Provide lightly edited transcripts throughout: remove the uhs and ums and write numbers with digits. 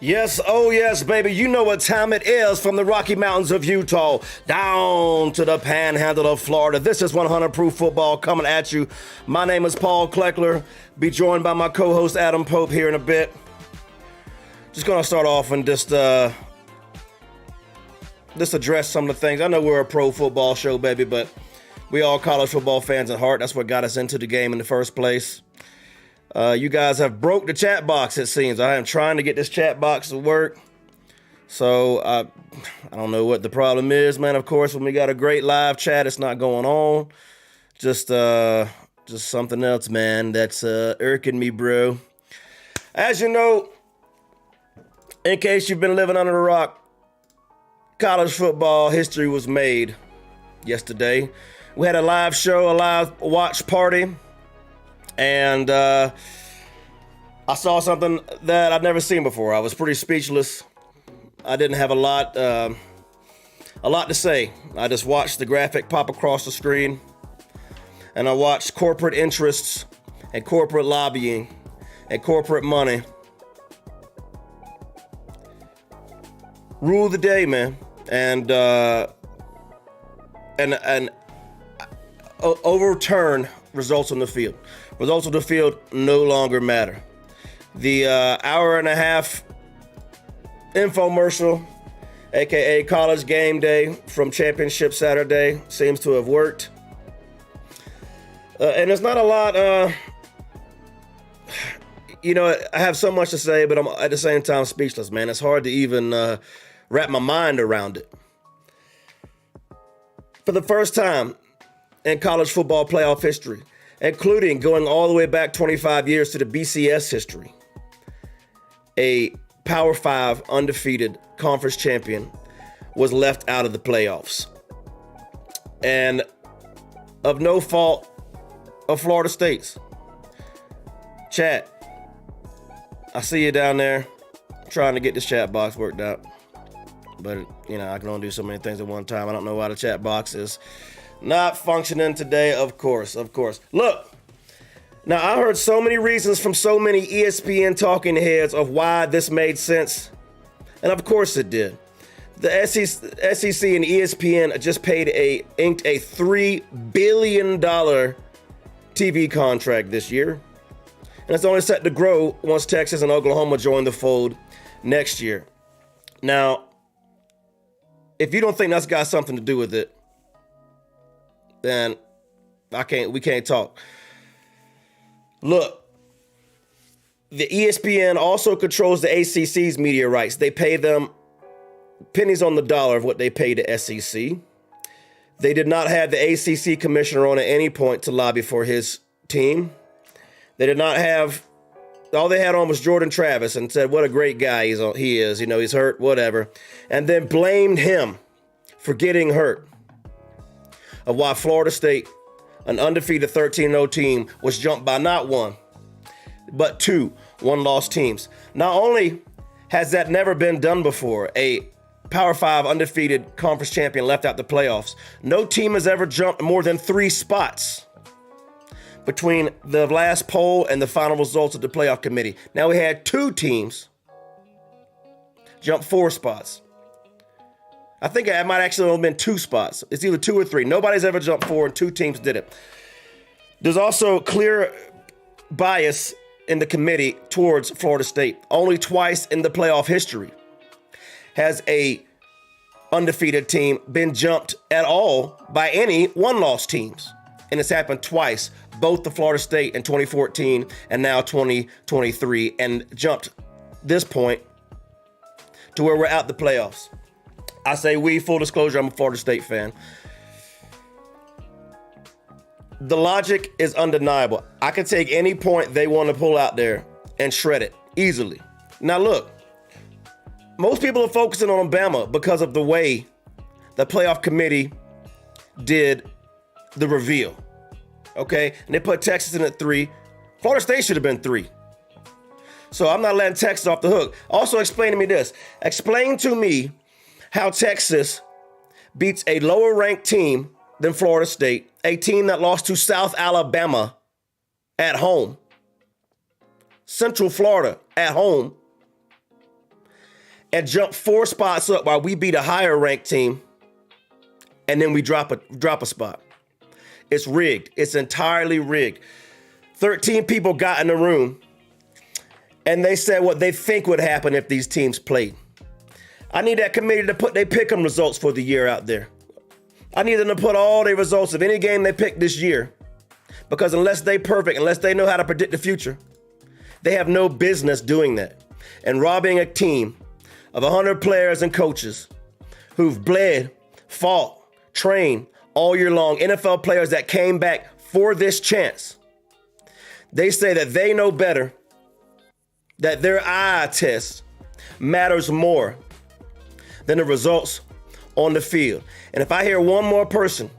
Yes, oh yes, baby. You know what time it is, from the Rocky Mountains of Utah down to the panhandle of Florida. This is 100 Proof Football coming at you. My name is Paul Kleckler. Be joined by my co-host Adam Pope here in a bit. Just gonna start off and just address some of the things. I know we're a pro football show, baby, but we all college football fans at heart. That's what got us into the game in the first place. You guys have broke the chat box, it seems. I am trying to get this chat box to work. So I don't know what the problem is, man. Of course, when we got a great live chat, it's not going on. Just something else, man, that's irking me, bro. As you know, in case you've been living under a rock, college football history was made yesterday. We had a live show, a live watch party. And I saw something that I'd never seen before. I was pretty speechless. I didn't have a lot to say. I just watched the graphic pop across the screen, and I watched corporate interests and corporate lobbying and corporate money rule the day, man, and overturn results on the field. Results on the field no longer matter. The hour and a half infomercial, aka College Game Day from Championship Saturday, seems to have worked. And there's not a lot, I have so much to say, but I'm at the same time speechless, man. It's hard to even wrap my mind around it. For the first time in college football playoff history, including going all the way back 25 years to the BCS history, a Power 5 undefeated conference champion was left out of the playoffs. And of no fault of Florida State's. Chat, I see you down there trying to get this chat box worked out. But, I can only do so many things at one time. I don't know why the chat box is not functioning today, of course. Look, now I heard so many reasons from so many ESPN talking heads of why this made sense. And of course it did. The SEC and ESPN just inked a $3 billion TV contract this year. And it's only set to grow once Texas and Oklahoma join the fold next year. Now, if you don't think that's got something to do with it, then we can't talk. Look, the ESPN also controls the ACC's media rights. They pay them pennies on the dollar of what they pay to SEC. They did not have the ACC commissioner on at any point to lobby for his team. They did not have, all they had on was Jordan Travis and said, what a great guy he is. He's hurt, whatever. And then blamed him for getting hurt. Of why Florida State, an undefeated 13-0 team, was jumped by not one, but two one-loss teams. Not only has that never been done before, a Power 5 undefeated conference champion left out the playoffs, no team has ever jumped more than 3 spots between the last poll and the final results of the playoff committee. Now we had 2 teams jump 4 spots. I think it might actually have been 2 spots. It's either 2 or 3. Nobody's ever jumped 4, and 2 teams did it. There's also clear bias in the committee towards Florida State. Only twice in the playoff history has a undefeated team been jumped at all by any one-loss teams. And it's happened twice, both the Florida State in 2014 and now 2023, and jumped this point to where we're out the playoffs. I say we, full disclosure, I'm a Florida State fan. The logic is undeniable. I can take any point they want to pull out there and shred it easily. Now look, most people are focusing on Bama because of the way the playoff committee did the reveal. Okay? And they put Texas in at 3. Florida State should have been 3. So I'm not letting Texas off the hook. Also, explain to me this. Explain to me how Texas beats a lower ranked team than Florida State, a team that lost to South Alabama at home, Central Florida at home, and jump 4 spots up while we beat a higher ranked team, and then we drop a spot. It's rigged. It's entirely rigged. 13 people got in the room, and they said what they think would happen if these teams played. I need that committee to put their pick'em results for the year out there. I need them to put all their results of any game they pick this year, because unless they perfect, unless they know how to predict the future, they have no business doing that. And robbing a team of 100 players and coaches who've bled, fought, trained all year long, NFL players that came back for this chance. They say that they know better, that their eye test matters more than the results on the field. And if I hear one more person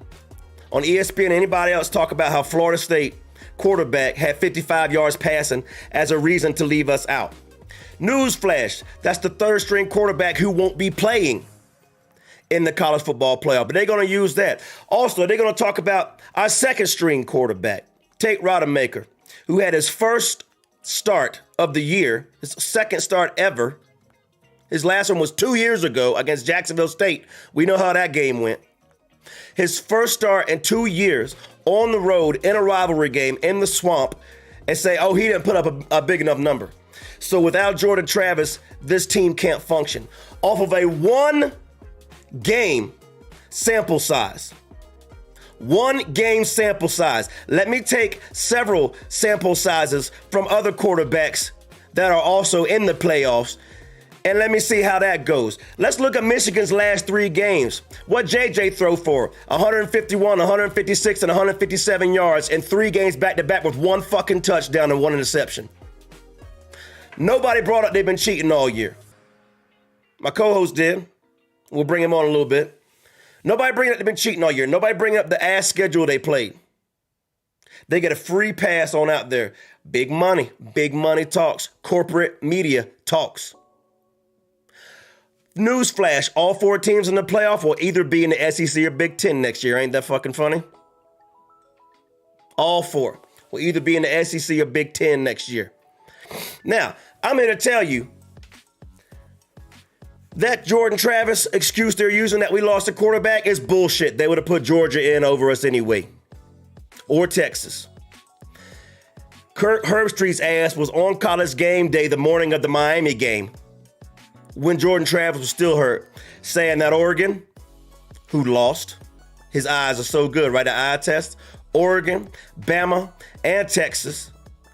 on ESPN and anybody else talk about how Florida State quarterback had 55 yards passing as a reason to leave us out. Newsflash, that's the third string quarterback who won't be playing in the college football playoff, but they're going to use that. Also, they're going to talk about our second string quarterback, Tate Rodemaker, who had his first start of the year, his second start ever. His last one was 2 years ago against Jacksonville State. We know how that game went. His first start in 2 years on the road in a rivalry game in the swamp, and say, oh, he didn't put up a big enough number. So without Jordan Travis, this team can't function. Off of a 1 game sample size. 1 game sample size. Let me take several sample sizes from other quarterbacks that are also in the playoffs, and let me see how that goes. Let's look at Michigan's last 3 games. What JJ throw for? 151, 156, and 157 yards in 3 games back-to-back with 1 fucking touchdown and 1 interception. Nobody brought up they've been cheating all year. My co-host did. We'll bring him on a little bit. Nobody bringing up they've been cheating all year. Nobody bringing up the ass schedule they played. They get a free pass on out there. Big money talks. Corporate media talks. Newsflash, all 4 teams in the playoff will either be in the SEC or Big Ten next year. Ain't that fucking funny? All 4 will either be in the SEC or Big Ten next year. Now, I'm here to tell you that Jordan Travis excuse they're using that we lost a quarterback is bullshit. They would have put Georgia in over us anyway. Or Texas. Kirk Herbstreit's ass was on College game day the morning of the Miami game when Jordan Travis was still hurt, saying that Oregon, who lost, his eyes are so good, right? The eye test. Oregon, Bama, and Texas,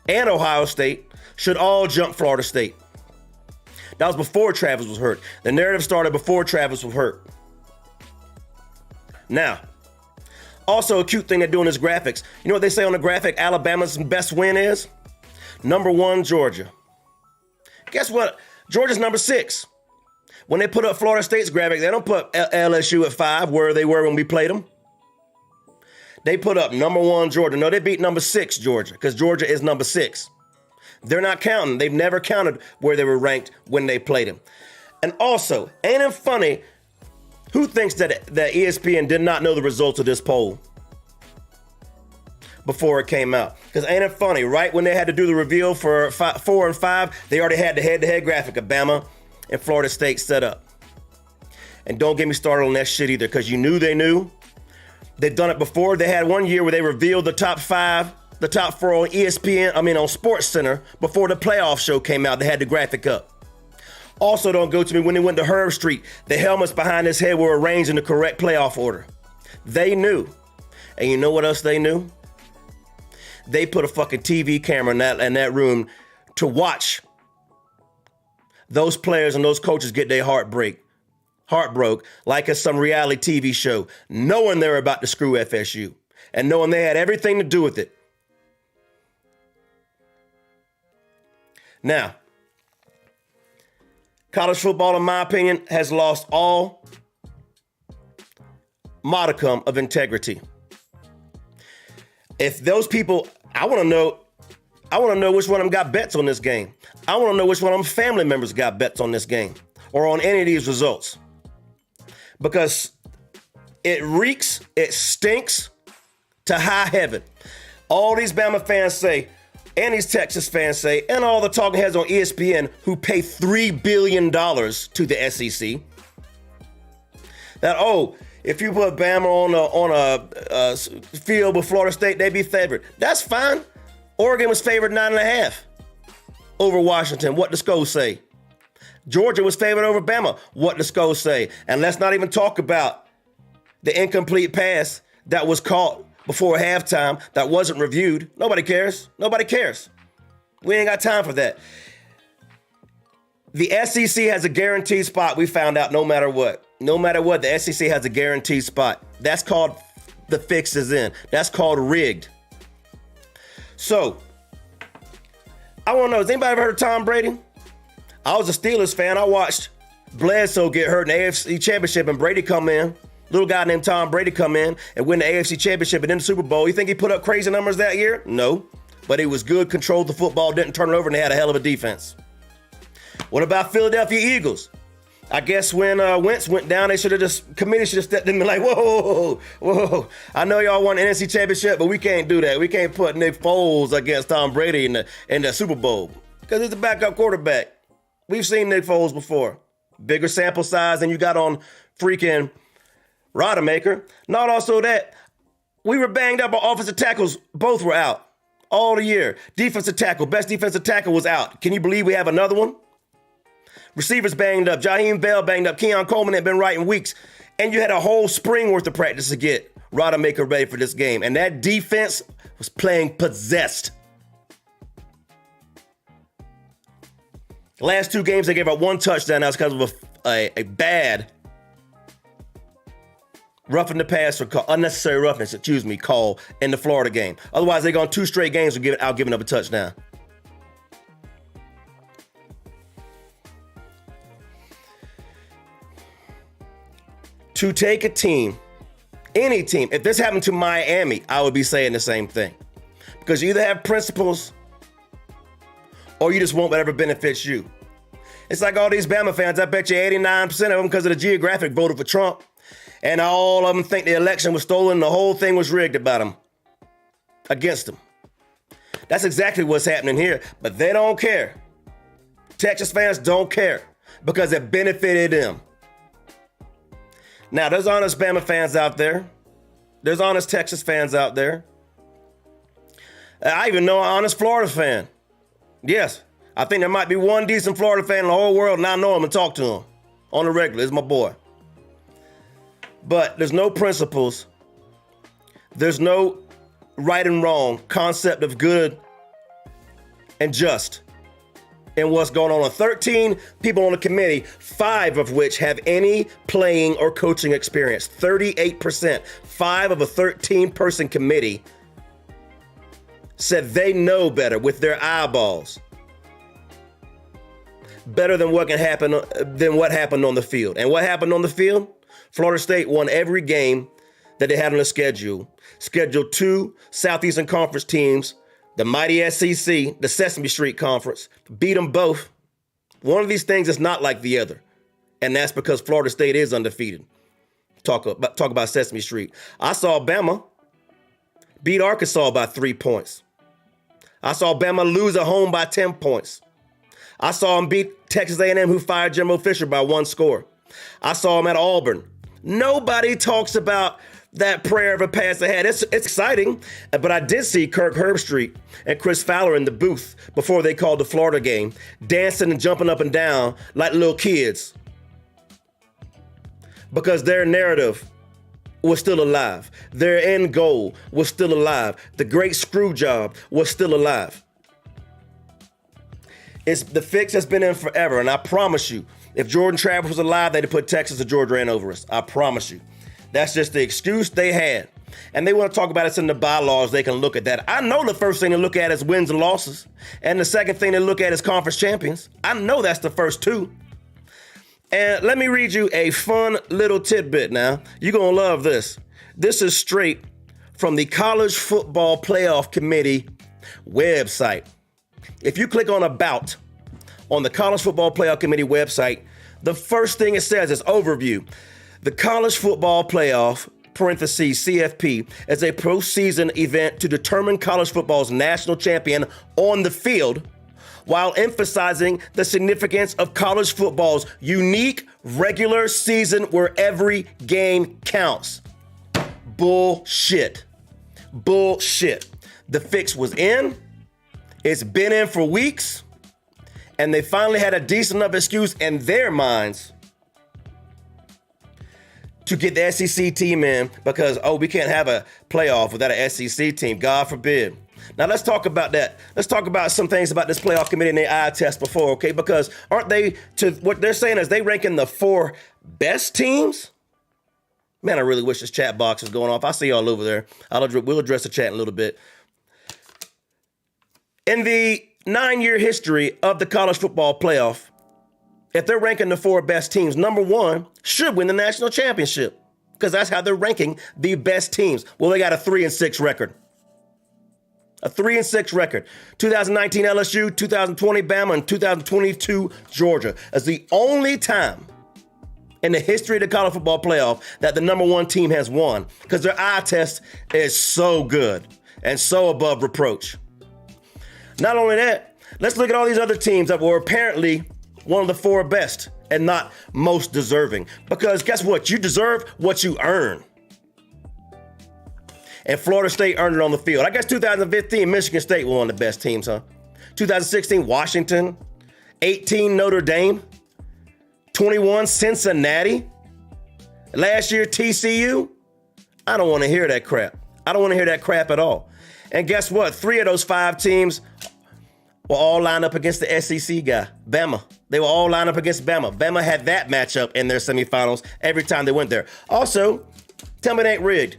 and Ohio State should all jump Florida State. That was before Travis was hurt. The narrative started before Travis was hurt. Now, also a cute thing they do in this graphics. You know what they say on the graphic Alabama's best win is? Number 1, Georgia. Guess what? Georgia's number 6. When they put up Florida State's graphic, they don't put LSU at 5 where they were when we played them. They put up number 1 Georgia. No, they beat number 6 Georgia because Georgia is number 6. They're not counting. They've never counted where they were ranked when they played them. And also, ain't it funny, who thinks that ESPN did not know the results of this poll before it came out? Because ain't it funny, right when they had to do the reveal for 4 and 5, they already had the head-to-head graphic of Bama and Florida State set up. And don't get me started on that shit either, because you knew they knew. They've done it before. They had one year where they revealed the top 5, the top 4 on ESPN, on Sports Center before the playoff show came out. They had the graphic up. Also, don't go to me when they went to Herb Street. The helmets behind his head were arranged in the correct playoff order. They knew. And you know what else they knew? They put a fucking TV camera in that room to watch those players and those coaches get their heart broke like it's some reality TV show, knowing they're about to screw FSU and knowing they had everything to do with it. Now, college football, in my opinion, has lost all modicum of integrity. If those people, I want to know which one of them got bets on this game. I want to know which one of them family members got bets on this game or on any of these results. Because it stinks to high heaven. All these Bama fans say, and these Texas fans say, and all the talking heads on ESPN who pay $3 billion to the SEC, that, if you put Bama on a field with Florida State, they'd be favored. That's fine. Oregon was favored 9.5 over Washington. What the Scots say? Georgia was favored over Bama. What the Scots say? And let's not even talk about the incomplete pass that was caught before halftime that wasn't reviewed. Nobody cares. Nobody cares. We ain't got time for that. The SEC has a guaranteed spot, we found out, no matter what. No matter what, the SEC has a guaranteed spot. That's called the fix is in. That's called rigged. So, I want to know, has anybody ever heard of Tom Brady? I was a Steelers fan. I watched Bledsoe get hurt in the AFC Championship and Brady come in. Little guy named Tom Brady come in and win the AFC Championship and then the Super Bowl. You think he put up crazy numbers that year? No. But he was good, controlled the football, didn't turn it over, and they had a hell of a defense. What about Philadelphia Eagles? I guess when Wentz went down, committee should have stepped in and been like, whoa. I know y'all won the NFC Championship, but we can't do that. We can't put Nick Foles against Tom Brady in the Super Bowl because he's a backup quarterback. We've seen Nick Foles before. Bigger sample size than you got on freaking Rodemaker. Not also that, we were banged up. Our offensive tackles both were out all the year. Defensive tackle, best defensive tackle was out. Can you believe we have another one? Receivers banged up. Jaheim Bell banged up. Keon Coleman had been right in weeks. And you had a whole spring worth of practice to get Rodemaker ready for this game. And that defense was playing possessed. The last 2 games, they gave up 1 touchdown. That was because of a bad roughing the pass or unnecessary roughness, call in the Florida game. Otherwise, they've gone 2 straight games without giving up a touchdown. To take a team, any team, if this happened to Miami, I would be saying the same thing. Because you either have principles or you just want whatever benefits you. It's like all these Bama fans, I bet you 89% of them, because of the geographic, voted for Trump. And all of them think the election was stolen and the whole thing was rigged about them, against them. That's exactly what's happening here. But they don't care. Texas fans don't care because it benefited them. Now, there's honest Bama fans out there. There's honest Texas fans out there. I even know an honest Florida fan. Yes, I think there might be one decent Florida fan in the whole world, and I know him and talk to him on the regular. He's my boy. But there's no principles. There's no right and wrong concept of good and just in what's going on. 13 people on the committee, 5 of which have any playing or coaching experience. 38%. 5 of a 13-person committee said they know better with their eyeballs. Better than what happened on the field. And what happened on the field? Florida State won every game that they had on the schedule. Scheduled 2 Southeastern Conference teams, the mighty SEC, the Sesame Street Conference, beat them both. One of these things is not like the other. And that's because Florida State is undefeated. Talk about Sesame Street. I saw Bama beat Arkansas by 3 points. I saw Bama lose at home by 10 points. I saw them beat Texas A&M, who fired Jimbo Fisher, by 1 score. I saw them at Auburn. Nobody talks about that prayer of a pass ahead. It's exciting, but I did see Kirk Herbstreit and Chris Fowler in the booth before they called the Florida game, dancing and jumping up and down like little kids, because their narrative was still alive. Their end goal was still alive. The great screw job was still alive. The fix has been in forever, and I promise you, if Jordan Travis was alive, they'd have put Texas or Georgia in over us. I promise you. That's just the excuse they had. And they want to talk about it in the bylaws. They can look at that. I know the first thing to look at is wins and losses. And the second thing to look at is conference champions. I know that's the first 2. And let me read you a fun little tidbit now. You're going to love this. This is straight from the College Football Playoff Committee website. If you click on About on the College Football Playoff Committee website, the first thing it says is overview. The College Football Playoff parentheses CFP, as a postseason event to determine college football's national champion on the field, while emphasizing the significance of college football's unique regular season where every game counts. Bullshit. Bullshit. The fix was in. It's been in for weeks. And they finally had a decent enough excuse in their minds to get the SEC team in because, we can't have a playoff without an SEC team. God forbid. Now, let's talk about that. Let's talk about some things about this playoff committee and their eye test before, okay? Because aren't they, what they're saying is they ranking the 4 best teams? Man, I really wish this chat box was going off. I see y'all over there. We'll address the chat in a little bit. In the 9-year history of the college football playoff, if they're ranking the 4 best teams, number 1 should win the national championship because that's how they're ranking the best teams. Well, they got a 3-6 record. A 3-6 record. 2019 LSU, 2020 Bama, and 2022 Georgia. That's the only time in the history of the college football playoff that the number 1 team has won because their eye test is so good and so above reproach. Not only that, let's look at all these other teams that were apparently one of the 4 best and not most deserving. Because guess what? You deserve what you earn. And Florida State earned it on the field. I guess 2015, Michigan State was one of the best teams, huh? 2016, Washington. 18, Notre Dame. 21, Cincinnati. Last year, TCU. I don't want to hear that crap. I don't want to hear that crap at all. And guess what? 3 of those 5 teams were all lined up against the SEC guy, Bama. They were all lined up against Bama. Bama had that matchup in their semifinals every time they went there. Also, tell me it ain't rigged.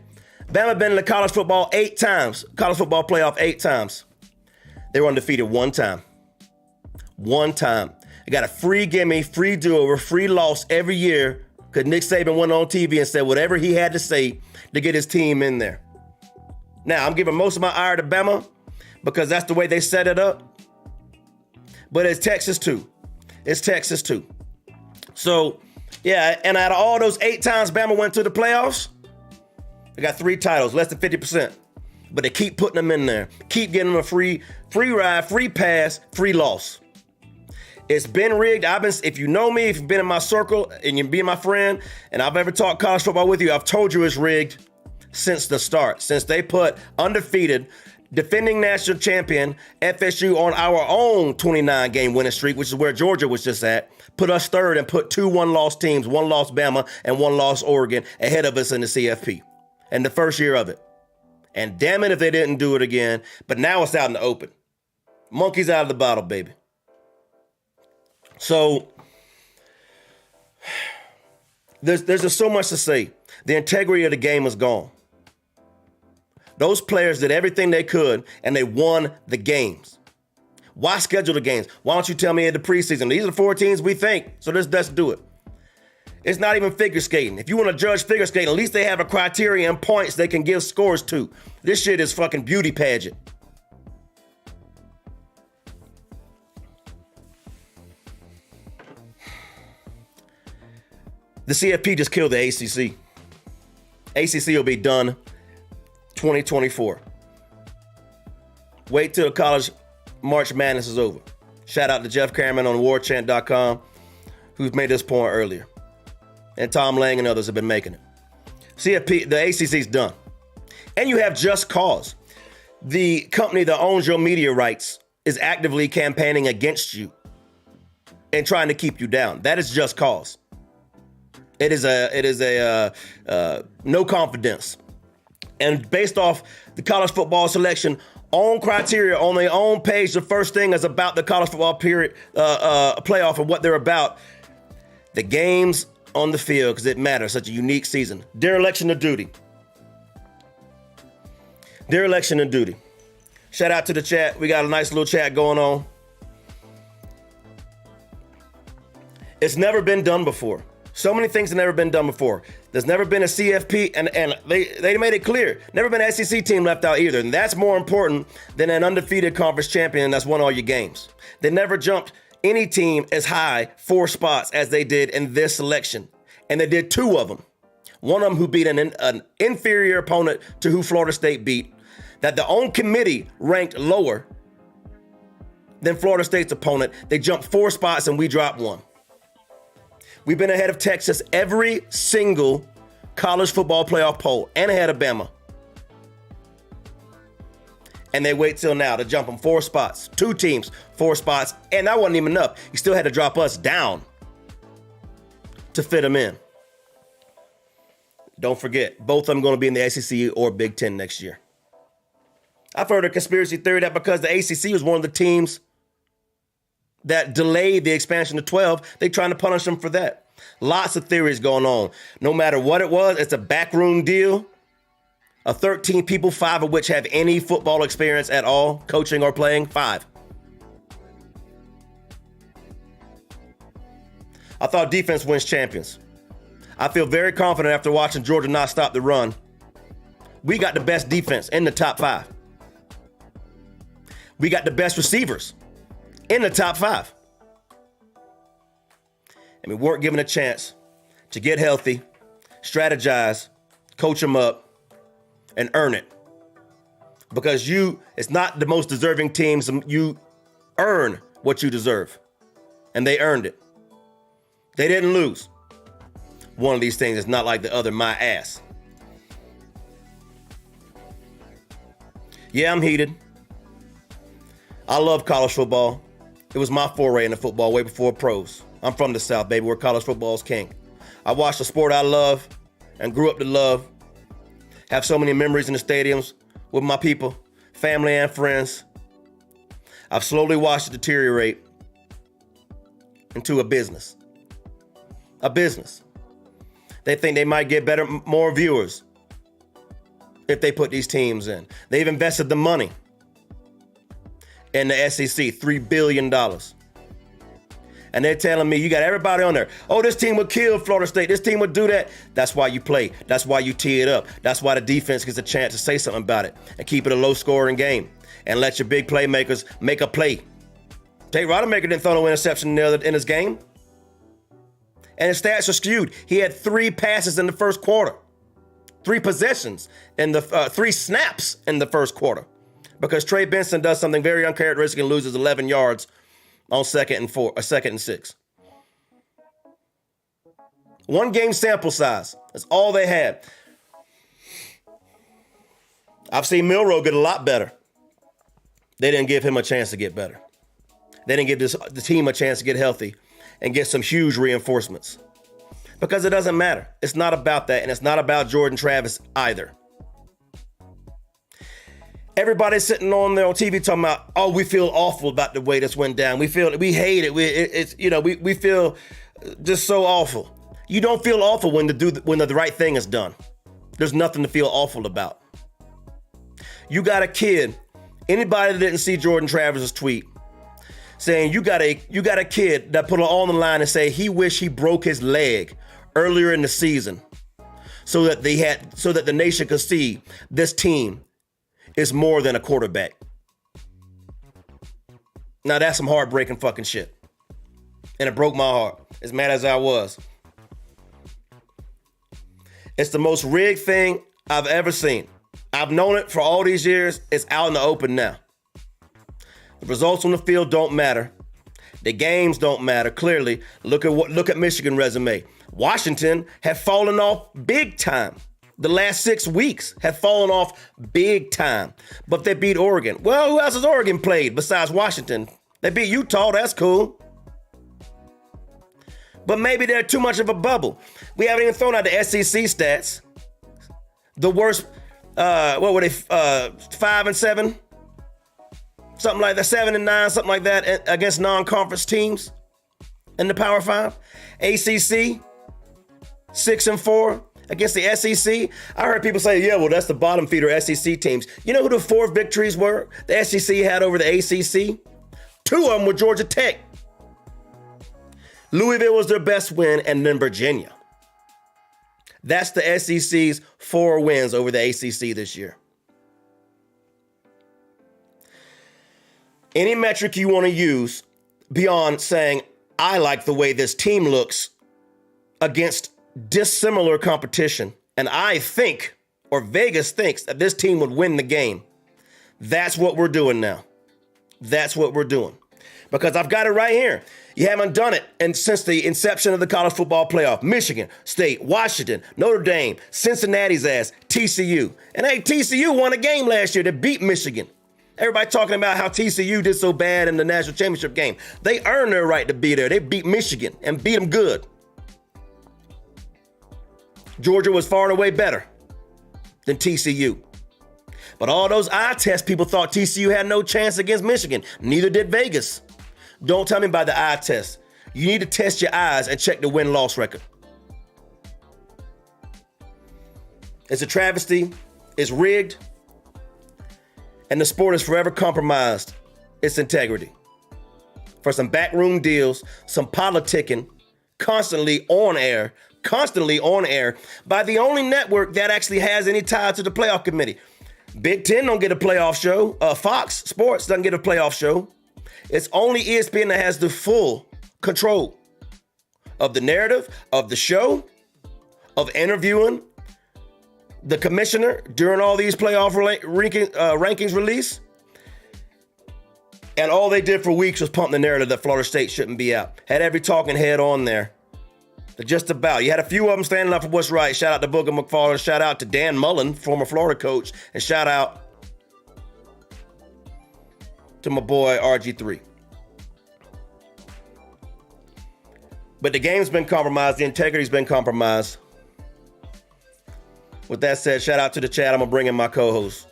Bama been in the college football 8 times. College football playoff 8 times. They were undefeated 1 time. 1 time. They got a free gimme, free do-over, free loss every year because Nick Saban went on TV and said whatever he had to say to get his team in there. Now, I'm giving most of my ire to Bama because that's the way they set it up. But it's Texas too. It's Texas too. So, yeah, and out of all those 8 times Bama went to the playoffs, they got 3 titles, less than 50%. But they keep putting them in there. Keep getting them a free ride, free pass, free loss. It's been rigged. If you know me, if you've been in my circle and you've been my friend, and I've ever talked college football with you, I've told you it's rigged since the start. Since they put undefeated, defending national champion FSU on our own 29-game winning streak, which is where Georgia was just at, put us 3rd and put 2 one-loss teams, 1 loss Bama and 1 loss Oregon ahead of us in the CFP and the first year of it. And damn it if they didn't do it again. But now it's out in the open. Monkey's out of the bottle, baby. So there's just so much to say. The integrity of the game is gone. Those players did everything they could, and they won the games. Why schedule the games? Why don't you tell me in the preseason? These are the 4 teams we think, so let's do it. It's not even figure skating. If you want to judge figure skating, at least they have a criteria and points they can give scores to. This shit is fucking beauty pageant. The CFP just killed the ACC. ACC will be done 2024. Wait till the college March Madness is over. Shout out to Jeff Cameron on warchant.com, who's made this point earlier. And Tom Lang and others have been making it. CFP, the ACC's done. And you have Just Cause. The company that owns your media rights is actively campaigning against you and trying to keep you down. That is Just Cause. It is a no confidence. And based off the college football selection own criteria on their own page, the first thing is about the college football playoff and what they're about. The games on the field, because it matters, such a unique season. Dereliction of duty. Dereliction of duty. Shout out to the chat. We got a nice little chat going on. It's never been done before. So many things have never been done before. There's never been a CFP, and they made it clear. Never been an SEC team left out either. And that's more important than an undefeated conference champion that's won all your games. They never jumped any team as high 4 spots as they did in this selection. And they did 2 of them. one of them who beat an inferior opponent to who Florida State beat, that the own committee ranked lower than Florida State's opponent. They jumped 4 spots and we dropped 1. We've been ahead of Texas every single college football playoff poll and ahead of Bama. And they wait till now to jump them 4 spots. 2 teams, 4 spots, and that wasn't even enough. You still had to drop us down to fit them in. Don't forget, both of them going to be in the SEC or Big Ten next year. I've heard a conspiracy theory that because the ACC was one of the teams that delayed the expansion to 12, they're trying to punish them for that. Lots of theories going on. No matter what it was, it's a backroom deal. 13 people, 5 of which have any football experience at all, coaching or playing, 5. I thought defense wins champions. I feel very confident after watching Georgia not stop the run. We got the best defense in the top 5. We got the best receivers in the top 5. And we weren't given a chance to get healthy, strategize, coach them up, and earn it. Because it's not the most deserving teams. You earn what you deserve. And they earned it. They didn't lose. One of these things is not like the other, my ass. Yeah, I'm heated. I love college football. It was my foray into football way before pros. I'm from the South, baby, where college football is king. I watched the sport I love and grew up to love. Have so many memories in the stadiums with my people, family and friends. I've slowly watched it deteriorate into a business. A business. They think they might get better, more viewers if they put these teams in. They've invested the money in the SEC, $3 billion. And they're telling me, you got everybody on there. Oh, this team would kill Florida State. This team would do that. That's why you play. That's why you tee it up. That's why the defense gets a chance to say something about it and keep it a low-scoring game and let your big playmakers make a play. Tate Rodemaker didn't throw no interception in his game. And his stats are skewed. He had 3 passes in the first quarter. 3 possessions in the 3 snaps in the first quarter. Because Trey Benson does something very uncharacteristic and loses 11 yards on 2nd and 6. 1 game sample size. That's all they had. I've seen Milroe get a lot better. They didn't give him a chance to get better. They didn't give the team a chance to get healthy and get some huge reinforcements. Because it doesn't matter. It's not about that, and it's not about Jordan Travis either. Everybody's sitting on there on TV talking about, oh, we feel awful about the way this went down. We hate it. We feel just so awful. You don't feel awful when the right thing is done. There's nothing to feel awful about. You got a kid. Anybody that didn't see Jordan Travis's tweet saying you got a kid that put it on the line and say he wished he broke his leg earlier in the season so that the nation could see this team is more than a quarterback. Now that's some heartbreaking fucking shit. And it broke my heart, as mad as I was. It's the most rigged thing I've ever seen. I've known it for all these years. It's out in the open now. The results on the field don't matter. The games don't matter. Clearly, look at Michigan's resume. Washington have fallen off big time. The last 6 weeks have fallen off big time. But they beat Oregon. Well, who else has Oregon played besides Washington? They beat Utah. That's cool. But maybe they're too much of a bubble. We haven't even thrown out the SEC stats. The worst, what were they, 5 and 7? Something like that, 7 and 9, something like that against non-conference teams in the Power 5. ACC, 6 and 4 against the SEC. I heard people say, yeah, well, that's the bottom feeder SEC teams. You know who the 4 victories were the SEC had over the ACC? 2 of them were Georgia Tech. Louisville was their best win, and then Virginia. That's the SEC's 4 wins over the ACC this year. Any metric you want to use beyond saying, I like the way this team looks against dissimilar competition. And I think, or Vegas thinks, that this team would win the game. That's what we're doing now. That's what we're doing. Because I've got it right here. You haven't done it since the inception of the college football playoff. Michigan State, Washington, Notre Dame, Cincinnati's ass, TCU. And hey, TCU won a game last year that beat Michigan. Everybody talking about how TCU did so bad in the national championship game. They earned their right to be there. They beat Michigan and beat them good. Georgia was far and away better than TCU. But all those eye test people thought TCU had no chance against Michigan. Neither did Vegas. Don't tell me about the eye test. You need to test your eyes and check the win-loss record. It's a travesty. It's rigged. And the sport has forever compromised its integrity. For some backroom deals, some politicking, constantly on air by the only network that actually has any tie to the playoff committee. Big Ten don't get a playoff show. Fox Sports doesn't get a playoff show. It's only ESPN that has the full control of the narrative, of the show, of interviewing the commissioner during all these playoff rankings release. And all they did for weeks was pump the narrative that Florida State shouldn't be out. Had every talking head on there. Just about. You had a few of them standing up for what's right. Shout out to Booger McFarland. Shout out to Dan Mullen, former Florida coach. And shout out to my boy RG3. But the game's been compromised. The integrity's been compromised. With that said, shout out to the chat. I'm going to bring in my co-host,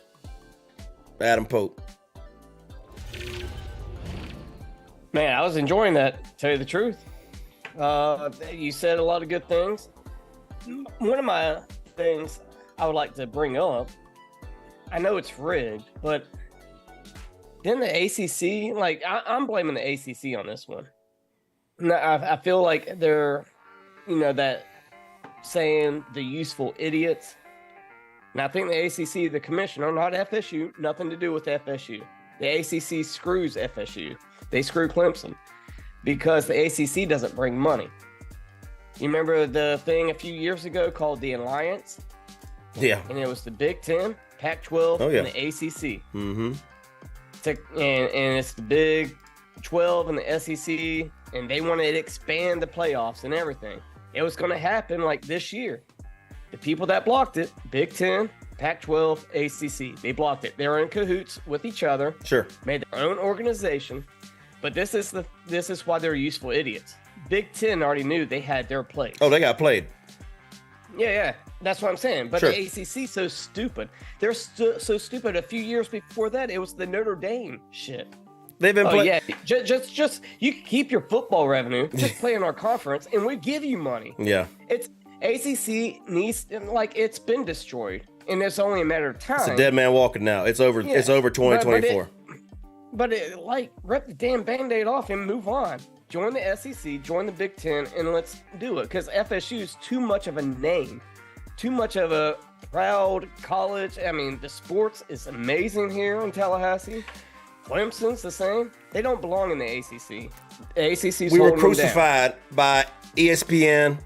Adam Pope. Man, I was enjoying that, to tell you the truth. You said a lot of good things. One of my things I would like to bring up, I know it's rigged, but then the ACC, like I'm blaming the ACC on this one. I feel like they're, that saying the useful idiots. And I think the ACC, the commissioner, not FSU, nothing to do with FSU. The ACC screws FSU. They screw Clemson. Because the ACC doesn't bring money. You remember the thing a few years ago called the Alliance? Yeah. And it was the Big Ten, Pac-12, and the ACC. Mm-hmm. And it's the Big 12 and the SEC, and they wanted to expand the playoffs and everything. It was going to happen like this year. The people that blocked it, Big Ten, Pac-12, ACC, they blocked it. They were in cahoots with each other. Sure. Made their own organization. But this is why they're useful idiots. Big Ten already knew they had their place. Oh, they got played. Yeah, that's what I'm saying. But sure. The ACC so stupid. They're so stupid. A few years before that, it was the Notre Dame shit. They've been playing. Yeah, just you keep your football revenue. Just play in our conference, and we give you money. Yeah. It's ACC needs it's been destroyed, and it's only a matter of time. It's a dead man walking now. It's over. Yeah. It's over 2024. But rip the damn Band-Aid off and move on. Join the SEC, join the Big Ten, and let's do it. Because FSU is too much of a name. Too much of a proud college. I mean, the sports is amazing here in Tallahassee. Clemson's the same. They don't belong in the ACC. The ACC's We were crucified by ESPN,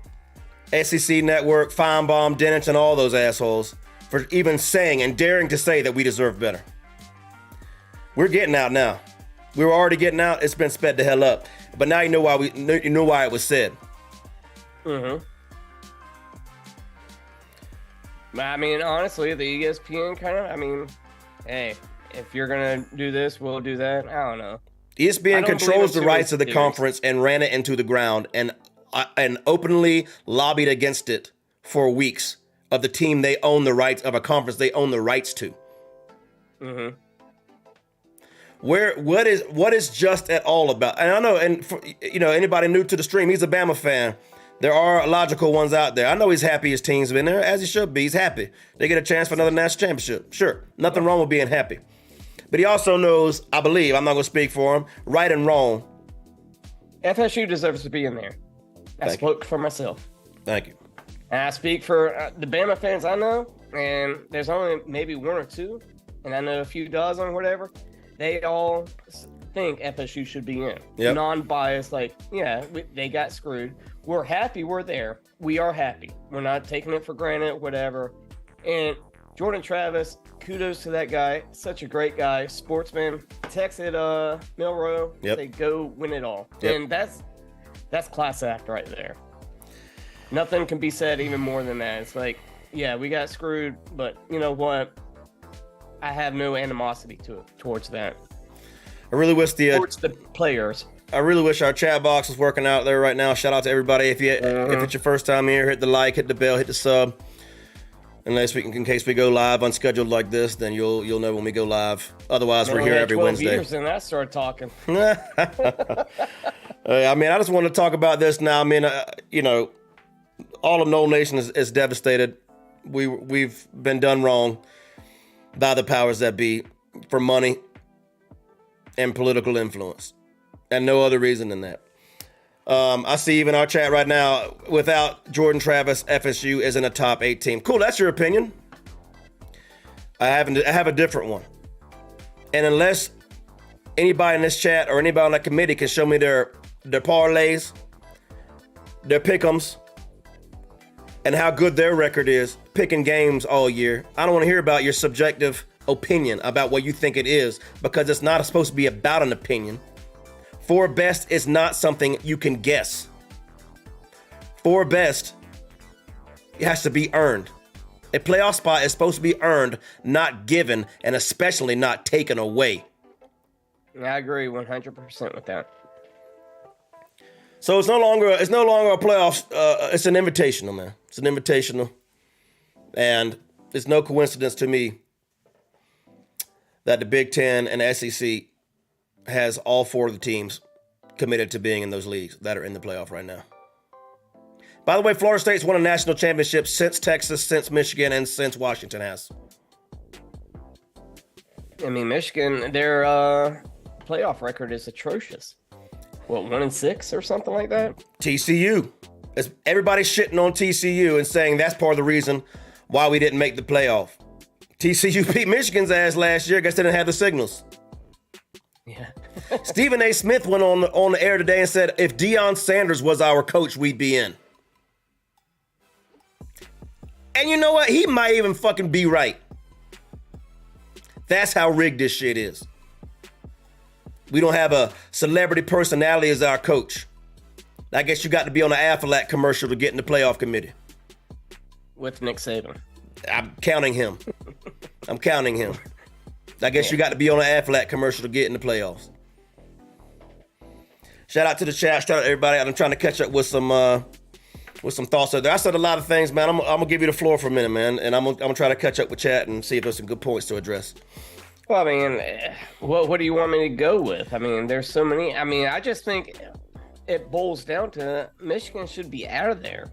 SEC Network, Feinbaum, Dennis, and all those assholes for even saying and daring to say that we deserve better. We're getting out now. We were already getting out. It's been sped the hell up. But now you know why it was said. Mm-hmm. I mean, honestly, the ESPN hey, if you're going to do this, we'll do that. I don't know. ESPN controls the rights of the conference and ran it into the ground and openly lobbied against it for weeks of the team they own the rights of a conference they own the rights to. Mm-hmm. What is just at all about? And I know, and for, anybody new to the stream, he's a Bama fan. There are logical ones out there. I know he's happy his team's been there, as he should be. He's happy. They get a chance for another national championship. Sure, nothing wrong with being happy. But he also knows, I believe, I'm not going to speak for him, right and wrong. FSU deserves to be in there. I spoke for myself. Thank you. And I speak for the Bama fans I know, and there's only maybe one or two, and I know a few dozen or whatever. They all think FSU should be in. Yep. Non-biased, they got screwed. we're happy we're there. We are happy. We're not taking it for granted, whatever. And Jordan Travis, kudos to that guy. Such a great guy, sportsman. Texted Milroe, say go win it all. And that's class act right there. Nothing can be said even more than that. It's like, yeah, we got screwed, but you know what? I have no animosity towards that. I really wish towards the players. I really wish our chat box was working out there right now. Shout out to everybody. If it's your first time here, hit the like, hit the bell, hit the sub. Unless in case we go live unscheduled like this, then you'll know when we go live. Otherwise, we're here every Wednesday. Years and I started talking. I mean, I just want to talk about this now. I mean, all of Knoll Nation is devastated. We've been done wrong by the powers that be for money and political influence, and no other reason than that. I see even our chat right now, without Jordan Travis, FSU isn't a top 8 team. Cool, that's your opinion. I have a different one. And unless anybody in this chat or anybody on that committee can show me their parlays, their pick'ems, and how good their record is picking games all year, I don't want to hear about your subjective opinion about what you think it is, because it's not supposed to be about an opinion. For best is not something you can guess. For best, it has to be earned. A playoff spot is supposed to be earned, not given, and especially not taken away. I agree 100% with that. So it's no longer a playoff. It's an invitational, man. It's an invitational, and it's no coincidence to me that the Big Ten and the SEC has all 4 of the teams committed to being in those leagues that are in the playoff right now. By the way, Florida State's won a national championship since Texas, since Michigan, and since Washington has. I mean, Michigan, their playoff record is atrocious. What, 1-6 or something like that? TCU. Everybody's shitting on TCU and saying that's part of the reason why we didn't make the playoff. TCU beat Michigan's ass last year. Guess they didn't have the signals. Yeah. Stephen A. Smith went on the air today and said, if Deion Sanders was our coach, we'd be in. And you know what? He might even fucking be right. That's how rigged this shit is. We don't have a celebrity personality as our coach. I guess you got to be on an Aflac commercial to get in the playoff committee. With Nick Saban. I'm counting him. I guess you got to be on an Aflac commercial to get in the playoffs. Shout out to the chat. Shout out to everybody. I'm trying to catch up with some thoughts out there. I said a lot of things, man. I'm gonna give you the floor for a minute, man, and I'm gonna try to catch up with chat and see if there's some good points to address. Well, I mean, what do you want me to go with? I mean, there's so many. I mean, I just think it boils down to Michigan should be out of there.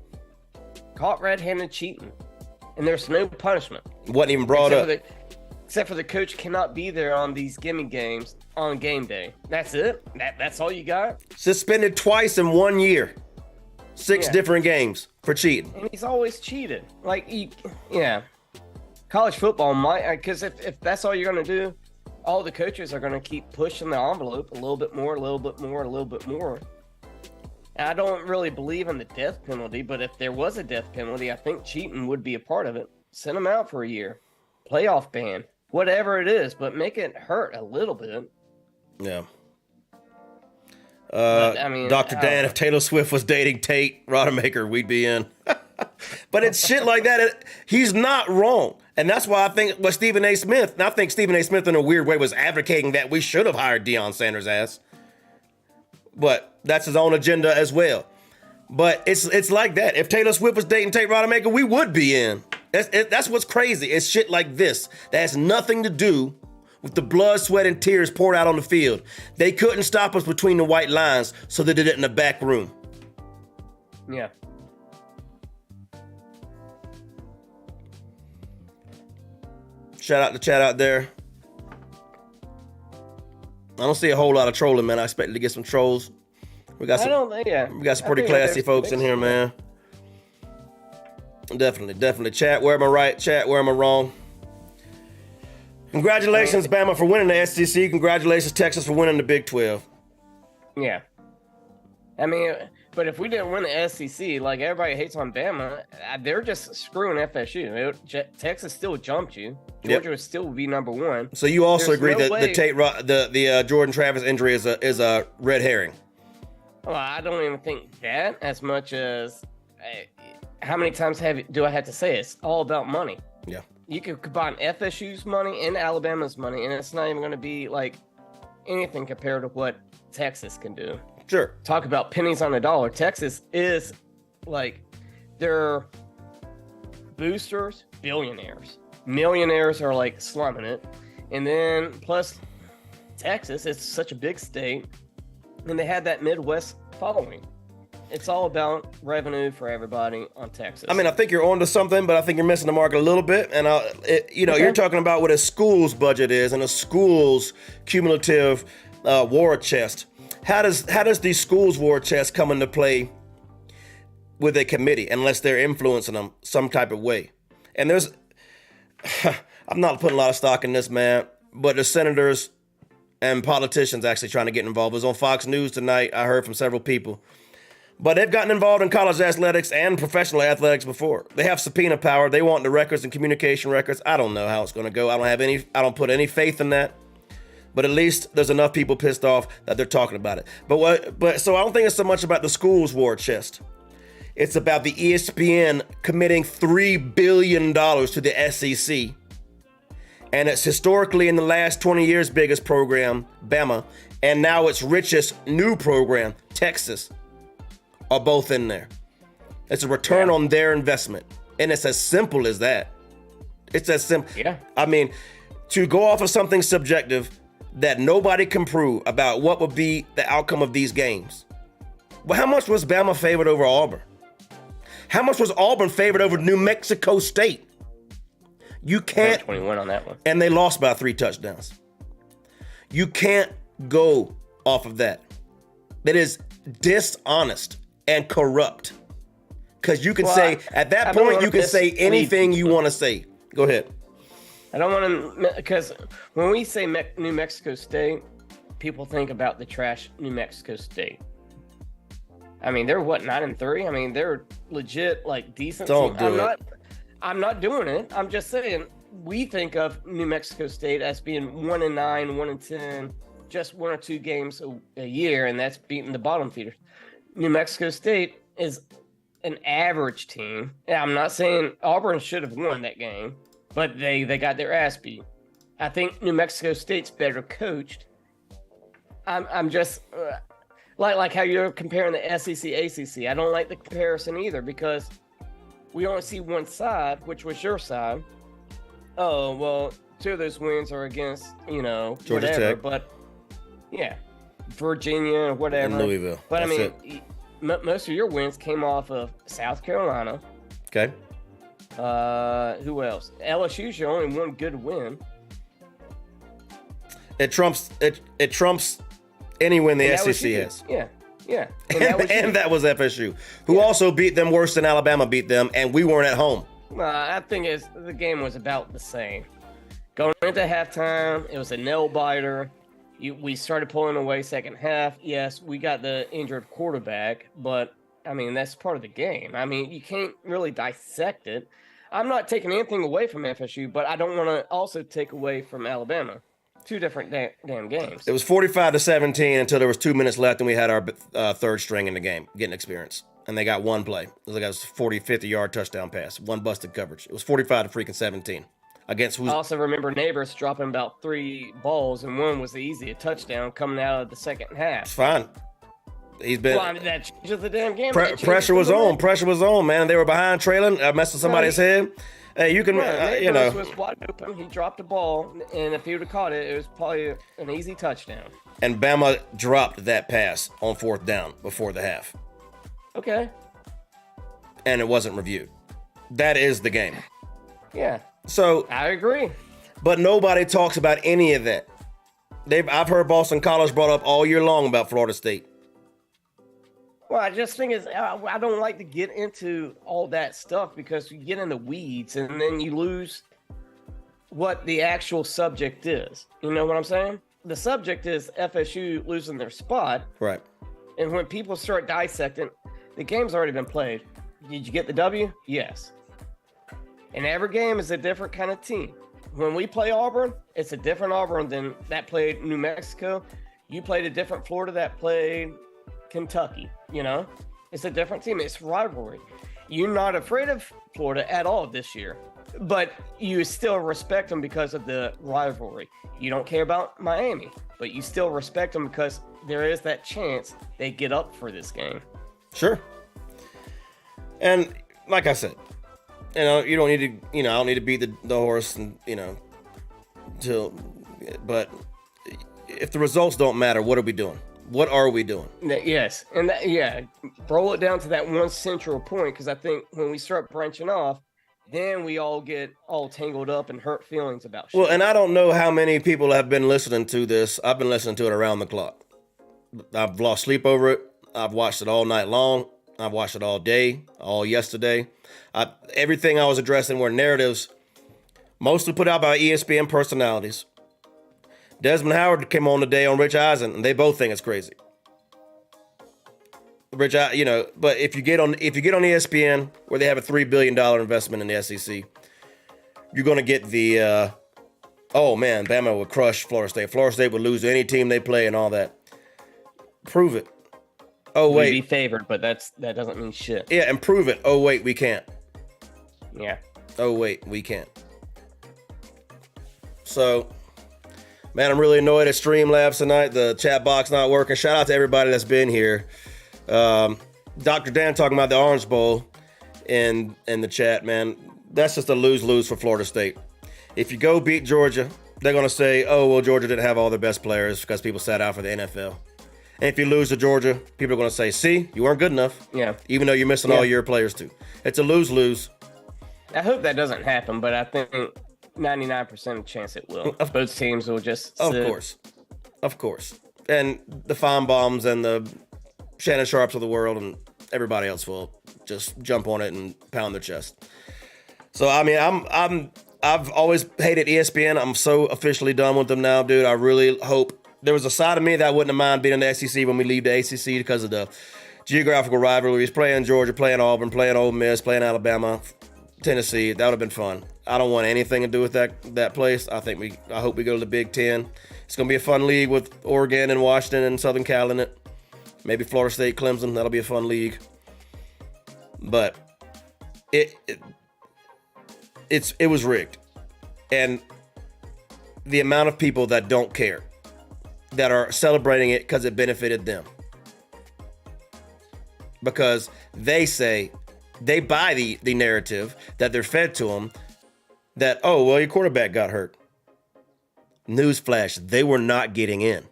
Caught red-handed cheating, and there's no punishment. Wasn't even brought up. Except for the coach cannot be there on these gimme games on game day. That's it? That's all you got? Suspended twice in 1 year. 6 different games for cheating. And he's always cheated. College football might, because if that's all you're going to do, all the coaches are going to keep pushing the envelope a little bit more, a little bit more, a little bit more. And I don't really believe in the death penalty, but if there was a death penalty, I think cheating would be a part of it. Send them out for a year. Playoff ban. Whatever it is, but make it hurt a little bit. Yeah. Dr. Dan, if Taylor Swift was dating Tate Rodemaker, we'd be in. But it's shit like that. He's not wrong. And that's why I think Stephen A. Smith, and I think Stephen A. Smith in a weird way was advocating that we should have hired Deion Sanders' ass. But that's his own agenda as well. But it's like that. If Taylor Swift was dating Tate Rodemaker, we would be in. That's what's crazy. It's shit like this that has nothing to do with the blood, sweat, and tears poured out on the field. They couldn't stop us between the white lines, so they did it in the back room. Yeah. Shout out to chat out there. I don't see a whole lot of trolling, man. I expected to get some trolls. We got some pretty classy folks in here, man. Definitely. Chat, where am I right? Chat, where am I wrong? Congratulations, Bama, for winning the SEC. Congratulations, Texas, for winning the Big 12. Yeah. I mean, But if we didn't win the SEC, like everybody hates on Bama, they're just screwing FSU. Texas still jumped you. Georgia would still be number one. So you also agree no that the Jordan Travis injury is a red herring? Well, I don't even think that as much as how many times do I have to say it? It's all about money. Yeah. You could combine FSU's money and Alabama's money, and it's not even going to be like anything compared to what Texas can do. Sure. Talk about pennies on the dollar. Texas is like their boosters, billionaires. Millionaires are like slumming it. And then plus Texas, it's such a big state, and they had that Midwest following. It's all about revenue for everybody on Texas. I mean, I think you're onto something, but I think you're missing the mark a little bit. And you're talking about what a school's budget is and a school's cumulative war chest. How does the school's war chest come into play with a committee unless they're influencing them some type of way? And I'm not putting a lot of stock in this, man, but the senators and politicians actually trying to get involved. It was on Fox News tonight. I heard from several people. But they've gotten involved in college athletics and professional athletics before. They have subpoena power. They want the records and communication records. I don't know how it's going to go. I don't put any faith in that. But at least there's enough people pissed off that they're talking about it. So I don't think it's so much about the school's war chest. It's about the ESPN committing $3 billion to the SEC. And it's historically in the last 20 years biggest program, Bama, and now its richest new program, Texas, are both in there. It's a return on their investment. And it's as simple as that. It's as simple. Yeah. I mean, to go off of something subjective that nobody can prove about what would be the outcome of these games. Well, how much was Bama favored over Auburn? How much was Auburn favored over New Mexico State? You can't. 21 on that one. And they lost by 3 touchdowns. You can't go off of that. That is dishonest and corrupt. Because you can say, at that point, you can say anything you want to say. Go ahead. I don't want to, because when we say New Mexico State, people think about the trash New Mexico State. I mean, they're what, 9-3? I mean, they're legit, like, decent. I'm not doing it. I'm just saying, we think of New Mexico State as being 1-9, 1-10, just 1 or 2 games a year, and that's beating the bottom feeders. New Mexico State is an average team. Yeah, I'm not saying Auburn should have won that game, but they got their ass beat. I think New Mexico State's better coached. I'm just like how you're comparing the SEC ACC. I don't like the comparison either because we only see one side, which was your side. Oh well, 2 of those wins are against Georgia whatever, Tech. but yeah, Virginia or whatever. And Louisville. But That's I mean, most of your wins came off of South Carolina. Okay. Who else? LSU's your only one good win. It trumps any win the SEC has. Yeah. And that was FSU, who also beat them worse than Alabama beat them, and we weren't at home. I think the game was about the same. Going into halftime, it was a nail biter. We started pulling away second half. Yes, we got the injured quarterback, but I mean, that's part of the game. I mean, you can't really dissect it. I'm not taking anything away from FSU, but I don't want to also take away from Alabama. 2 different damn games. It was 45-17 until there was 2 minutes left, and we had our third string in the game getting experience. And they got 1 play. It was like a 40, 50-yard touchdown pass, 1 busted coverage. It was 45-17 against who's. I also remember Neighbors dropping about 3 balls, and one was the easy touchdown coming out of the second half. It's fine. He's been. Well, I mean, that changes the damn game. Pressure was on. Pressure was on, man. They were behind, trailing, messed with somebody's head. Hey, you can, Neighbors was wide open. He dropped the ball, and if he would have caught it, it was probably an easy touchdown. And Bama dropped that pass on 4th down before the half. Okay. And it wasn't reviewed. That is the game. Yeah. So I agree. But nobody talks about any of that. I've heard Boston College brought up all year long about Florida State. Well, I just think I don't like to get into all that stuff because you get in the weeds and then you lose what the actual subject is. You know what I'm saying? The subject is FSU losing their spot. Right. And when people start dissecting, the game's already been played. Did you get the W? Yes. And every game is a different kind of team. When we play Auburn, it's a different Auburn than that played New Mexico. You played a different Florida that played Kentucky, you know? It's a different team. It's rivalry. You're not afraid of Florida at all this year, but you still respect them because of the rivalry. You don't care about Miami, but you still respect them because there is that chance they get up for this game. Sure. And like I said, you don't need to, I don't need to beat the horse and, but if the results don't matter, what are we doing? What are we doing? Yes. And roll it down to that one central point, because I think when we start branching off, then we all get all tangled up and hurt feelings about shit. Well, and I don't know how many people have been listening to this. I've been listening to it around the clock. I've lost sleep over it. I've watched it all night long. I've watched it all day, all yesterday. Everything I was addressing were narratives, mostly put out by ESPN personalities. Desmond Howard came on today on Rich Eisen, and they both think it's crazy. But if you get on ESPN, where they have a $3 billion investment in the SEC, you're going to get the, oh man, Bama would crush Florida State. Florida State would lose to any team they play and all that. Prove it. Oh wait, we'd be favored, but that doesn't mean shit. Yeah, and prove it. Oh wait, we can't. Yeah. Oh wait, we can't. So, man, I'm really annoyed at Streamlabs tonight. The chat box not working. Shout out to everybody that's been here. Dr. Dan talking about the Orange Bowl in the chat, man. That's just a lose-lose for Florida State. If you go beat Georgia, they're going to say, oh, well, Georgia didn't have all their best players because people sat out for the NFL. And if you lose to Georgia, people are going to say, see, you weren't good enough. Yeah. Even though you're missing all your players too. It's a lose-lose. I hope that doesn't happen, but I think 99% chance it will. Both teams will just sit. Of course. And the Feinbaums and the Shannon Sharps of the world and everybody else will just jump on it and pound their chest. So I mean, I've always hated ESPN. I'm so officially done with them now, dude. I really hope there was a side of me that wouldn't have mind being in the SEC when we leave the ACC because of the geographical rivalries, playing Georgia, playing Auburn, playing Ole Miss, playing Alabama, Tennessee. That would have been fun. I don't want anything to do with that place. I hope we go to the Big Ten. It's gonna be a fun league with Oregon and Washington and Southern Cal in it. Maybe Florida State, Clemson. That'll be a fun league. But it was rigged. And the amount of people that don't care, that are celebrating it because it benefited them. Because they buy the narrative that they're fed to them that, oh, well, your quarterback got hurt. Newsflash, they were not getting in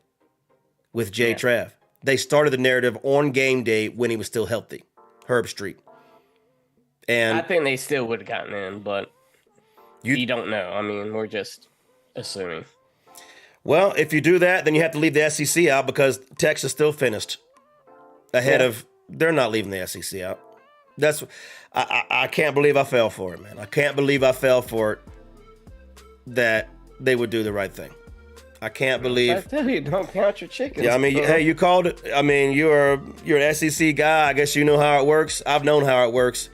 with Jay Trav. They started the narrative on game day when he was still healthy. Herb Street. And I think they still would have gotten in, but you don't know. I mean, we're just assuming. Well, if you do that, then you have to leave the SEC out because Texas still finished ahead of. They're not leaving the SEC out. I can't believe I fell for it, man. I can't believe I fell for it that they would do the right thing. I can't believe. I tell you, don't count your chickens. Yeah, I mean, hey, you called it. I mean, you're an SEC guy. I guess you know how it works. I've known how it works.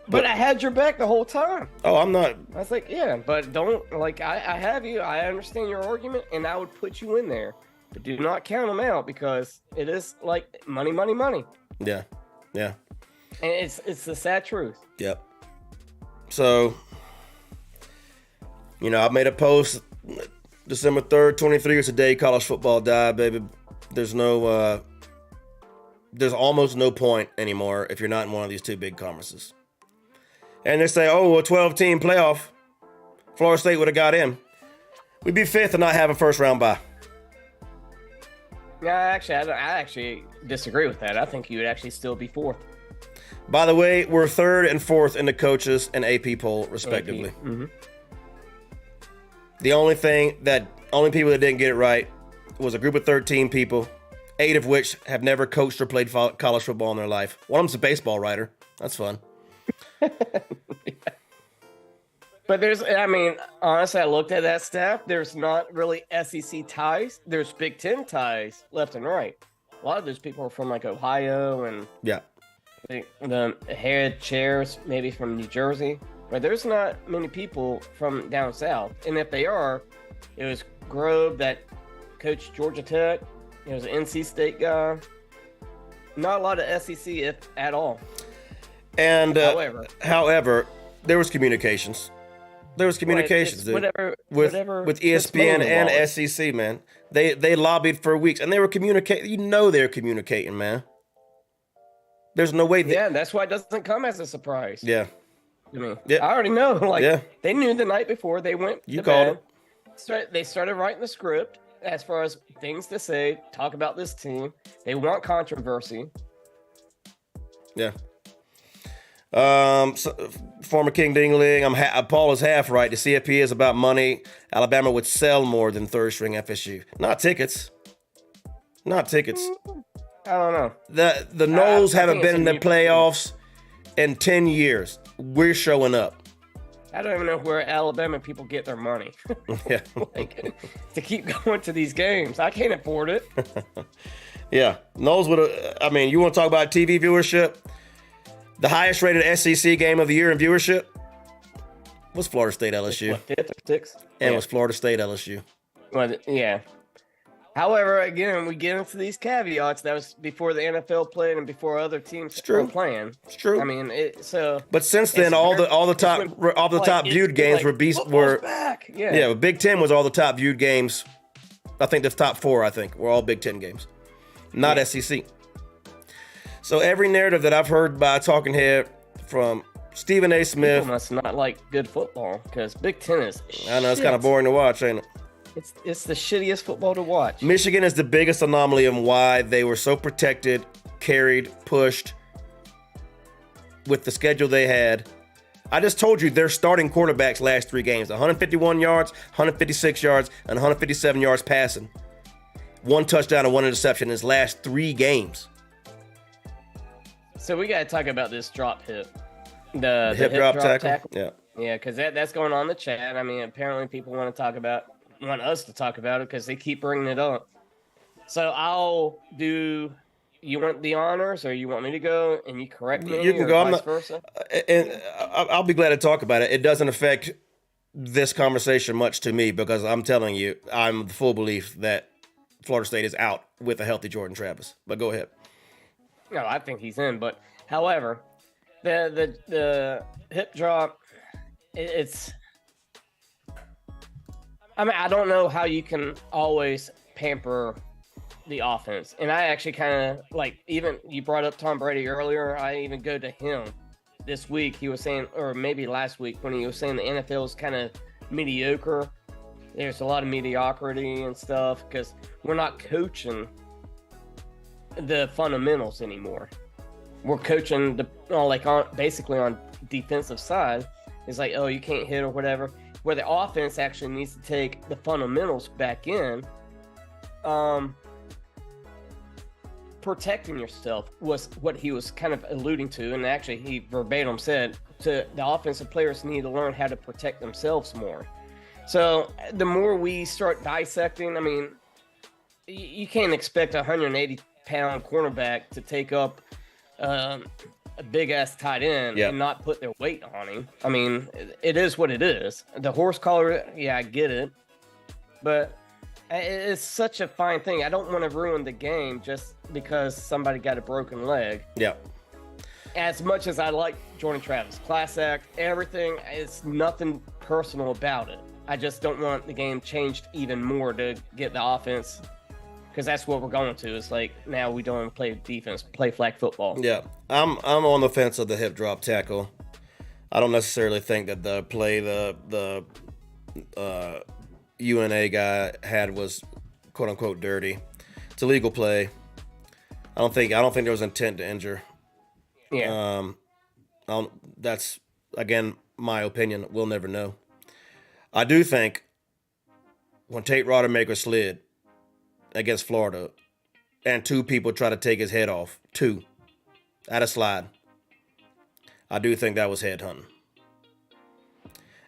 But I had your back the whole time. Oh, I'm not. I was like, yeah, but don't, I have you. I understand your argument, and I would put you in there. But do not count them out because it is like money, money, money. Yeah. Yeah. And it's the sad truth. Yep. So, I made a post December 3rd, 23 years a day college football died, baby. There's almost no point anymore if you're not in one of these two big conferences. And they say, oh, a 12-team playoff. Florida State would have got in. We'd be fifth and not have a first-round bye. Yeah, I actually disagree with that. I think you would actually still be fourth. By the way, we're third and fourth in the coaches and AP poll, respectively. AP. Mm-hmm. The only people that didn't get it right was a group of 13 people, 8 of which have never coached or played college football in their life. One of them's a baseball writer. That's fun. But honestly, I looked at that staff. There's not really SEC ties. There's Big Ten ties left and right. a lot of those people are from like Ohio and Yeah. the head chairs maybe from New Jersey. But there's not many people from down south. And if they are, it was Grove that coached Georgia Tech. It was an NC State guy. Not a lot of SEC if at all. And however, there was communications. There was communications with ESPN and SEC, man. They lobbied for weeks, and they were communicating. You know they're communicating, man. There's no way. Yeah, that's why it doesn't come as a surprise. Yeah. I mean, I already know. They knew the night before they went You to called bed. They started writing the script as far as things to say, talk about this team. They want controversy. Yeah. Former King Dingling. Paul is half right. The CFP is about money. Alabama would sell more than third string FSU. Not tickets. I don't know. The Noles haven't been in the playoffs in 10 years. We're showing up. I don't even know where Alabama people get their money. Yeah. To keep going to these games. I can't afford it. Yeah. Noles would have. I mean, you want to talk about TV viewership? The highest rated SEC game of the year in viewership was Florida State LSU. What, 5th or 6th? And it was Florida State LSU. Well, yeah. However, again, we get into these caveats. That was before the NFL played and before other teams were playing. It's true. I mean, But since then, all the top viewed games were back. Yeah. Big Ten was all the top viewed games. I think the top 4. Were all Big Ten games, not SEC. So every narrative that I've heard by a talking head from Stephen A. Smith. People must not like good football because Big Ten is I know, it's kind of boring to watch, ain't it? It's the shittiest football to watch. Michigan is the biggest anomaly of why they were so protected, carried, pushed with the schedule they had. I just told you their starting quarterbacks last 3 games, 151 yards, 156 yards, and 157 yards passing. 1 touchdown and 1 interception in his last 3 games. So we got to talk about this drop hip. The hip drop tackle. Yeah. Yeah, because that's going on in the chat. I mean, apparently people want us to talk about it because they keep bringing it up. So I'll do. You want the honors, or you want me to go and you correct me? You can go. Vice versa? And I'll be glad to talk about it. It doesn't affect this conversation much to me because I'm telling you, I'm the full belief that Florida State is out with a healthy Jordan Travis. But go ahead. No, I think he's in. But however, the hip drop, it's. I mean, I don't know how you can always pamper the offense. And I actually kind of even you brought up Tom Brady earlier. I even go to him this week. He was saying, or maybe last week when he was saying the NFL is kind of mediocre. There's a lot of mediocrity and stuff because we're not coaching the fundamentals anymore. We're coaching basically on defensive side. It's like, oh, you can't hit or whatever. Where the offense actually needs to take the fundamentals back in. Protecting yourself was what he was kind of alluding to, and actually he verbatim said the offensive players need to learn how to protect themselves more. So the more we start dissecting, I mean, you can't expect a 180-pound cornerback to take up a big-ass tight end and not put their weight on him. I mean, it is what it is. The horse collar, yeah, I get it. But it's such a fine thing. I don't want to ruin the game just because somebody got a broken leg. Yeah. As much as I like Jordan Travis, class act, everything, it's nothing personal about it. I just don't want the game changed even more to get the offense, because that's what we're going to. It's like now we don't even play defense, play flag football. Yeah, I'm on the fence of the hip drop tackle. I don't necessarily think that the play the UNA guy had was quote unquote dirty. It's a legal play. I don't think there was intent to injure. Yeah. That's again my opinion. We'll never know. I do think when Tate Rodemaker slid against Florida and 2 people try to take his head off, 2 at a slide, I do think that was headhunting.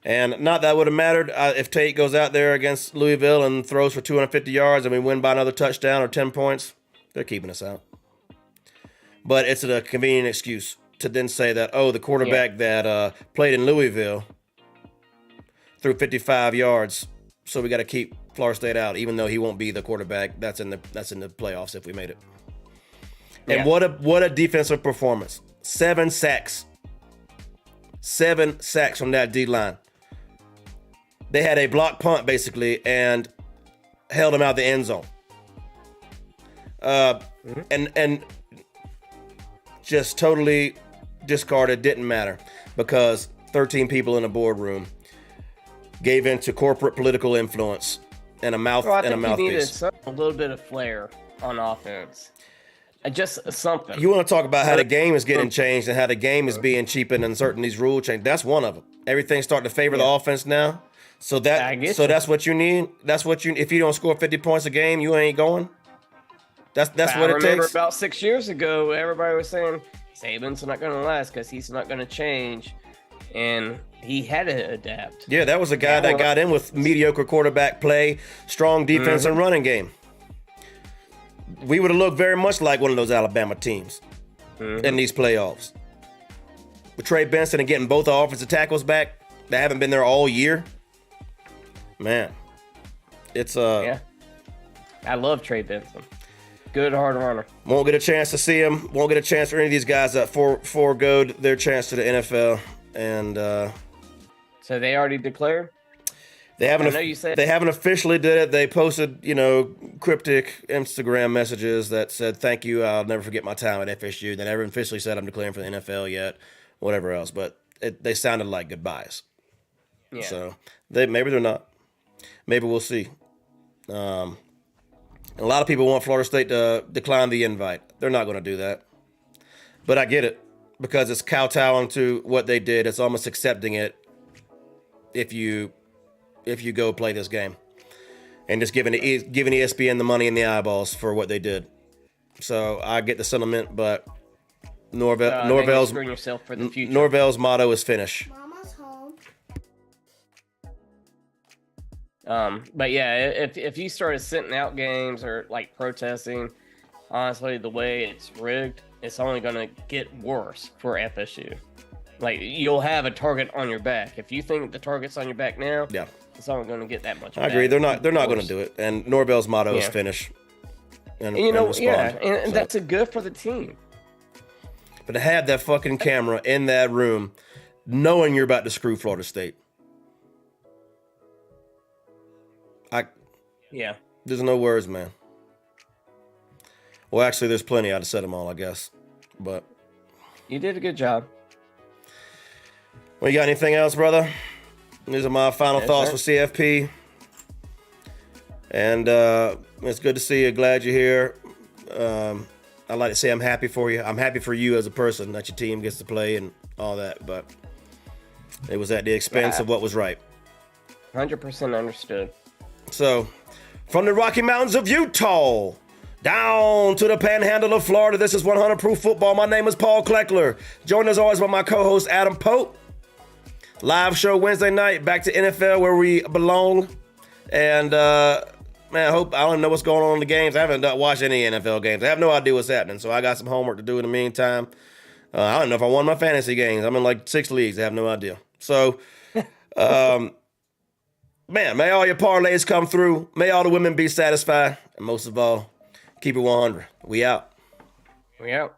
And not that would have mattered if Tate goes out there against Louisville and throws for 250 yards and we win by another touchdown or 10 points. They're keeping us out. But it's a convenient excuse to then say that, the quarterback that played in Louisville threw 55 yards, so we got to keep Florida State out, even though he won't be the quarterback. That's in the playoffs if we made it. And what a defensive performance. 7 sacks. 7 sacks from that D-line. They had a block punt, basically, and held him out the end zone. And just totally discarded, didn't matter, because 13 people in a boardroom gave in to corporate political influence and a mouthpiece. He needed a little bit of flair on offense. Just something. You want to talk about how the game is getting changed and how the game is being cheapened and certain these rule changes. That's one of them. Everything's starting to favor the offense now. So that's what you need. That's what you. If you don't score 50 points a game, you ain't going. That's what it takes. I remember about 6 years ago, everybody was saying Saban's not going to last because he's not going to change, and he had to adapt. Yeah, that was a guy that got in with mediocre quarterback play, strong defense, and running game. We would have looked very much like one of those Alabama teams in these playoffs. With Trey Benson and getting both the offensive tackles back that haven't been there all year, man, it's I love Trey Benson. Good hard runner. Won't get a chance to see him. Won't get a chance for any of these guys that foregoed their chance to the NFL. And so they already declared? They haven't officially did it. They posted, cryptic Instagram messages that said, "Thank you. I'll never forget my time at FSU." They never officially said I'm declaring for the NFL yet, whatever else. But they sounded like goodbyes. Yeah. So maybe they're not. Maybe we'll see. A lot of people want Florida State to decline the invite. They're not going to do that. But I get it because it's kowtowing to what they did. It's almost accepting it if you go play this game and just giving ESPN the money and the eyeballs for what they did. So I get the sentiment, but Norvell's screwing yourself for the future. Norvell's motto is finish. Mama's home. But yeah, if you started sitting out games or like protesting, honestly, the way it's rigged, it's only going to get worse for FSU. Like, you'll have a target on your back. If you think the target's on your back now, it's only going to get that much. I agree. They're not going to do it. And Norvell's motto is finish. And respond. And that's a good for the team. But to have that fucking camera in that room, knowing you're about to screw Florida State. There's no words, man. Well, actually, there's plenty. I'd have said them all, I guess. But you did a good job. Well, you got anything else, brother? These are my final thoughts for CFP. And it's good to see you. Glad you're here. I'd like to say I'm happy for you. I'm happy for you as a person that your team gets to play and all that. But it was at the expense of what was right. 100% understood. So, from the Rocky Mountains of Utah down to the panhandle of Florida, this is 100 Proof Football. My name is Paul Kleckler. Joined as always by my co-host Adam Pope. Live show Wednesday night, back to NFL where we belong. And man, I don't know what's going on in the games. I haven't watched any NFL games. I have no idea what's happening, so I got some homework to do in the meantime. I don't know if I won my fantasy games. I'm in like 6 leagues. I have no idea. So, man, may all your parlays come through. May all the women be satisfied. And most of all, keep it 100. We out. We out.